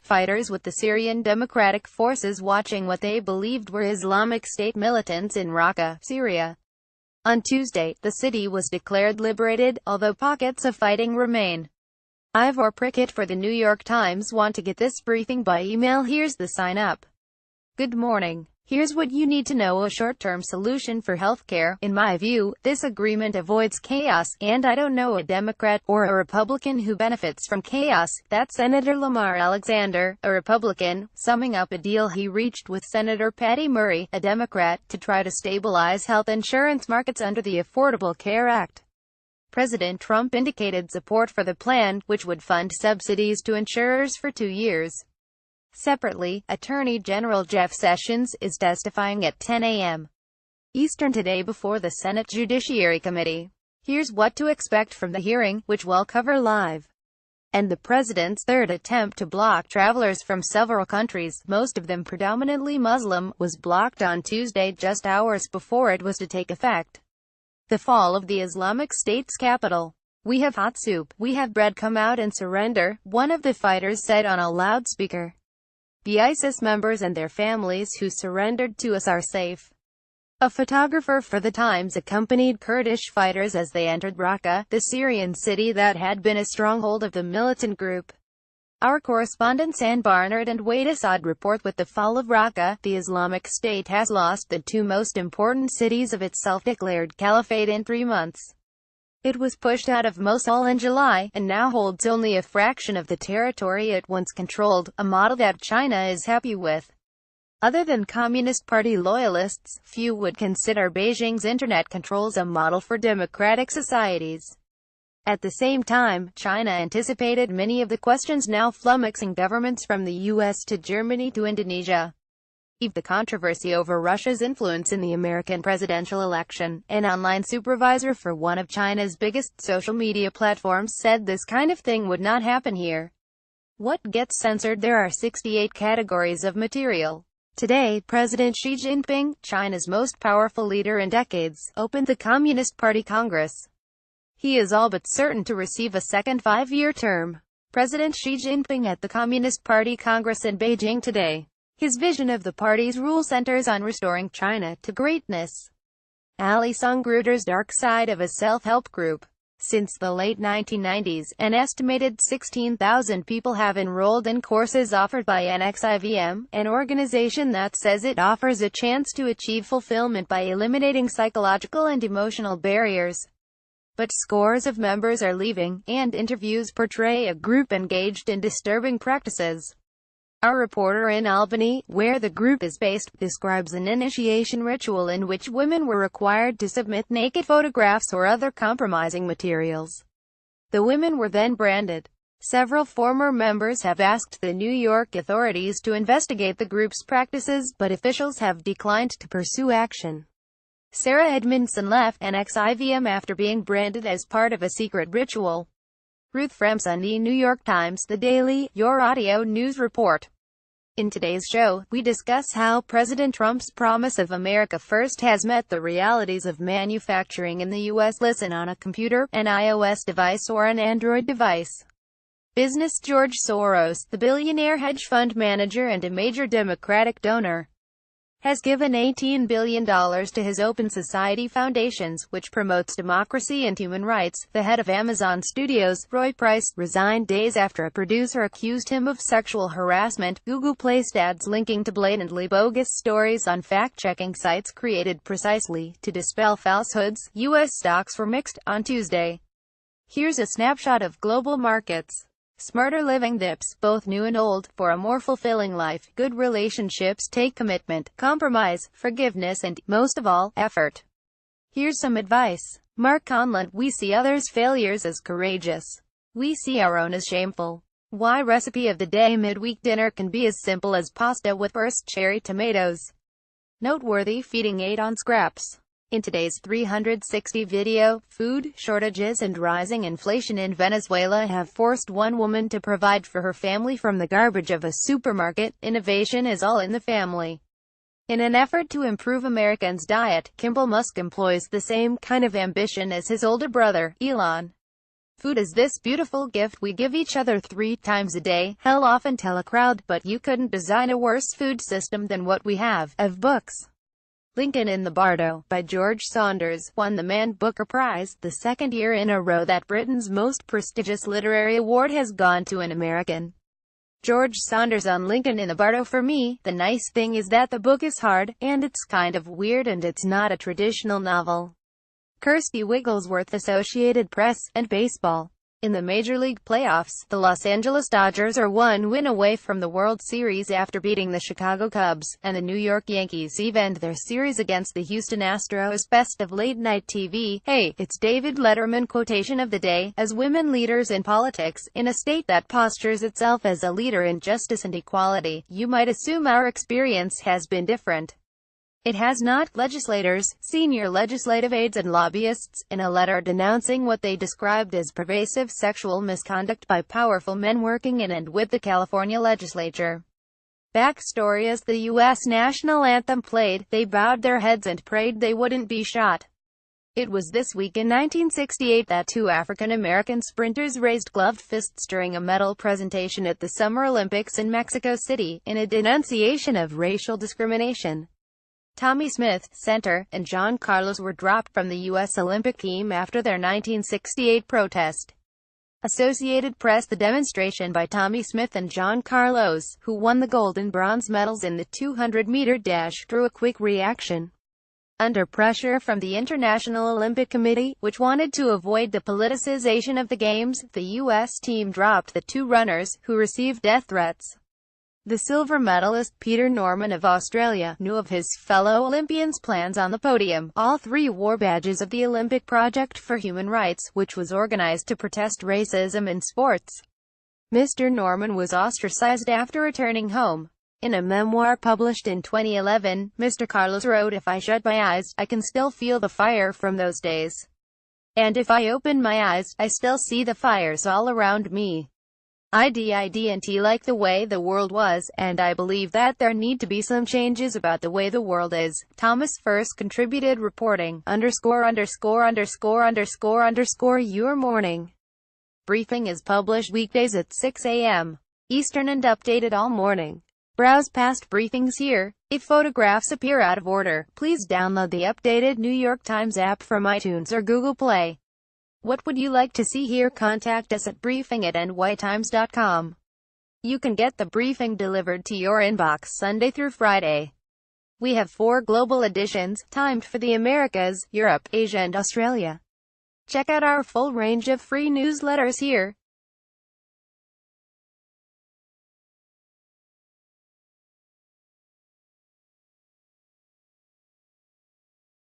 fighters with the Syrian Democratic Forces watching what they believed were Islamic State militants in Raqqa, Syria. On Tuesday, the city was declared liberated, although pockets of fighting remain. Ivor Prickett for the New York Times. Want to get this briefing by email? Here's the sign up. Good morning. Here's what you need to know: a short-term solution for healthcare. In my view, this agreement avoids chaos, and I don't know a Democrat or a Republican who benefits from chaos. That's Senator Lamar Alexander, a Republican, summing up a deal he reached with Senator Patty Murray, a Democrat, to try to stabilize health insurance markets under the Affordable Care Act. President Trump indicated support for the plan, which would fund subsidies to insurers for 2 years. Separately, Attorney General Jeff Sessions is testifying at 10 a.m. Eastern today before the Senate Judiciary Committee. Here's what to expect from the hearing, which we'll cover live. And the president's third attempt to block travelers from several countries, most of them predominantly Muslim, was blocked on Tuesday just hours before it was to take effect. The fall of the Islamic State's capital. "We have hot soup. We have bread. Come out and surrender," one of the fighters said on a loudspeaker. "The ISIS members and their families who surrendered to us are safe." A photographer for The Times accompanied Kurdish fighters as they entered Raqqa, the Syrian city that had been a stronghold of the militant group. Our correspondents Ann Barnard and Wade Assad report: with the fall of Raqqa, the Islamic State has lost the two most important cities of its self-declared caliphate in 3 months. It was pushed out of Mosul in July, and now holds only a fraction of the territory it once controlled, a model that China is happy with. Other than Communist Party loyalists, few would consider Beijing's internet controls a model for democratic societies. At the same time, China anticipated many of the questions now flummoxing governments from the U.S. to Germany to Indonesia. The controversy over Russia's influence in the American presidential election. An online supervisor for one of China's biggest social media platforms said this kind of thing would not happen here. What gets censored? There are 68 categories of material. Today, President Xi Jinping, China's most powerful leader in decades, opened the Communist Party Congress. He is all but certain to receive a second 5-year term. President Xi Jinping at the Communist Party Congress in Beijing today. His vision of the party's rule centers on restoring China to greatness. Ali Songruter's dark side of a self-help group. Since the late 1990s, an estimated 16,000 people have enrolled in courses offered by NXIVM, an organization that says it offers a chance to achieve fulfillment by eliminating psychological and emotional barriers. But scores of members are leaving, and interviews portray a group engaged in disturbing practices. Our reporter in Albany, where the group is based, describes an initiation ritual in which women were required to submit naked photographs or other compromising materials. The women were then branded. Several former members have asked the New York authorities to investigate the group's practices, but officials have declined to pursue action. Sarah Edmondson left NXIVM after being branded as part of a secret ritual. Ruth Fremson, The New York Times, The Daily, your audio news report. In today's show, we discuss how President Trump's promise of America First has met the realities of manufacturing in the U.S. Listen on a computer, an iOS device or an Android device. Business. George Soros, the billionaire hedge fund manager and a major Democratic donor, has given $18 billion to his Open Society foundations, which promotes democracy and human rights. The head of Amazon Studios, Roy Price, resigned days after a producer accused him of sexual harassment. Google placed ads linking to blatantly bogus stories on fact-checking sites created precisely to dispel falsehoods. U.S. stocks were mixed on Tuesday. Here's a snapshot of global markets. Smarter living dips, both new and old, for a more fulfilling life. Good relationships take commitment, compromise, forgiveness and, most of all, effort. Here's some advice. Mark Conlon, we see others' failures as courageous. We see our own as shameful. Why? Recipe of the day. Midweek dinner can be as simple as pasta with first cherry tomatoes. Noteworthy: feeding 8 on scraps. In today's 360 video, food shortages and rising inflation in Venezuela have forced one woman to provide for her family from the garbage of a supermarket. Innovation is all in the family. In an effort to improve Americans' diet, Kimball Musk employs the same kind of ambition as his older brother, Elon. Food is this beautiful gift we give each other 3 times a day. Hell, often tell a crowd, but you couldn't design a worse food system than what we have. Of books. Lincoln in the Bardo, by George Saunders, won the Man Booker Prize, the second year in a row that Britain's most prestigious literary award has gone to an American. George Saunders on Lincoln in the Bardo. For me, the nice thing is that the book is hard, and it's kind of weird, and it's not a traditional novel. Kirsty Wigglesworth, Associated Press, and baseball. In the Major League playoffs, the Los Angeles Dodgers are 1 win away from the World Series after beating the Chicago Cubs, and the New York Yankees end their series against the Houston Astros. Best of late-night TV. Hey, it's David Letterman quotation of the day. As women leaders in politics, in a state that postures itself as a leader in justice and equality, you might assume our experience has been different. It has not. Legislators, senior legislative aides and lobbyists, in a letter denouncing what they described as pervasive sexual misconduct by powerful men working in and with the California legislature. Backstory: as the U.S. national anthem played, they bowed their heads and prayed they wouldn't be shot. It was this week in 1968 that 2 African-American sprinters raised gloved fists during a medal presentation at the Summer Olympics in Mexico City, in a denunciation of racial discrimination. Tommy Smith, center, and John Carlos were dropped from the U.S. Olympic team after their 1968 protest. Associated Press: the demonstration by Tommy Smith and John Carlos, who won the gold and bronze medals in the 200-meter dash, drew a quick reaction. Under pressure from the International Olympic Committee, which wanted to avoid the politicization of the Games, the U.S. team dropped the 2 runners, who received death threats. The silver medalist, Peter Norman of Australia, knew of his fellow Olympians' plans on the podium. All 3 wore badges of the Olympic Project for Human Rights, which was organized to protest racism in sports. Mr. Norman was ostracized after returning home. In a memoir published in 2011, Mr. Carlos wrote, "If I shut my eyes, I can still feel the fire from those days. And if I open my eyes, I still see the fires all around me. I didn't like the way the world was, and I believe that there need to be some changes about the way the world is." Thomas first contributed reporting, Your Morning Briefing is published weekdays at 6 a.m. Eastern and updated all morning. Browse past briefings here. If photographs appear out of order, please download the updated New York Times app from iTunes or Google Play. What would you like to see here? Contact us at briefing@nytimes.com. You can get the briefing delivered to your inbox Sunday through Friday. We have 4 global editions, timed for the Americas, Europe, Asia and Australia. Check out our full range of free newsletters here.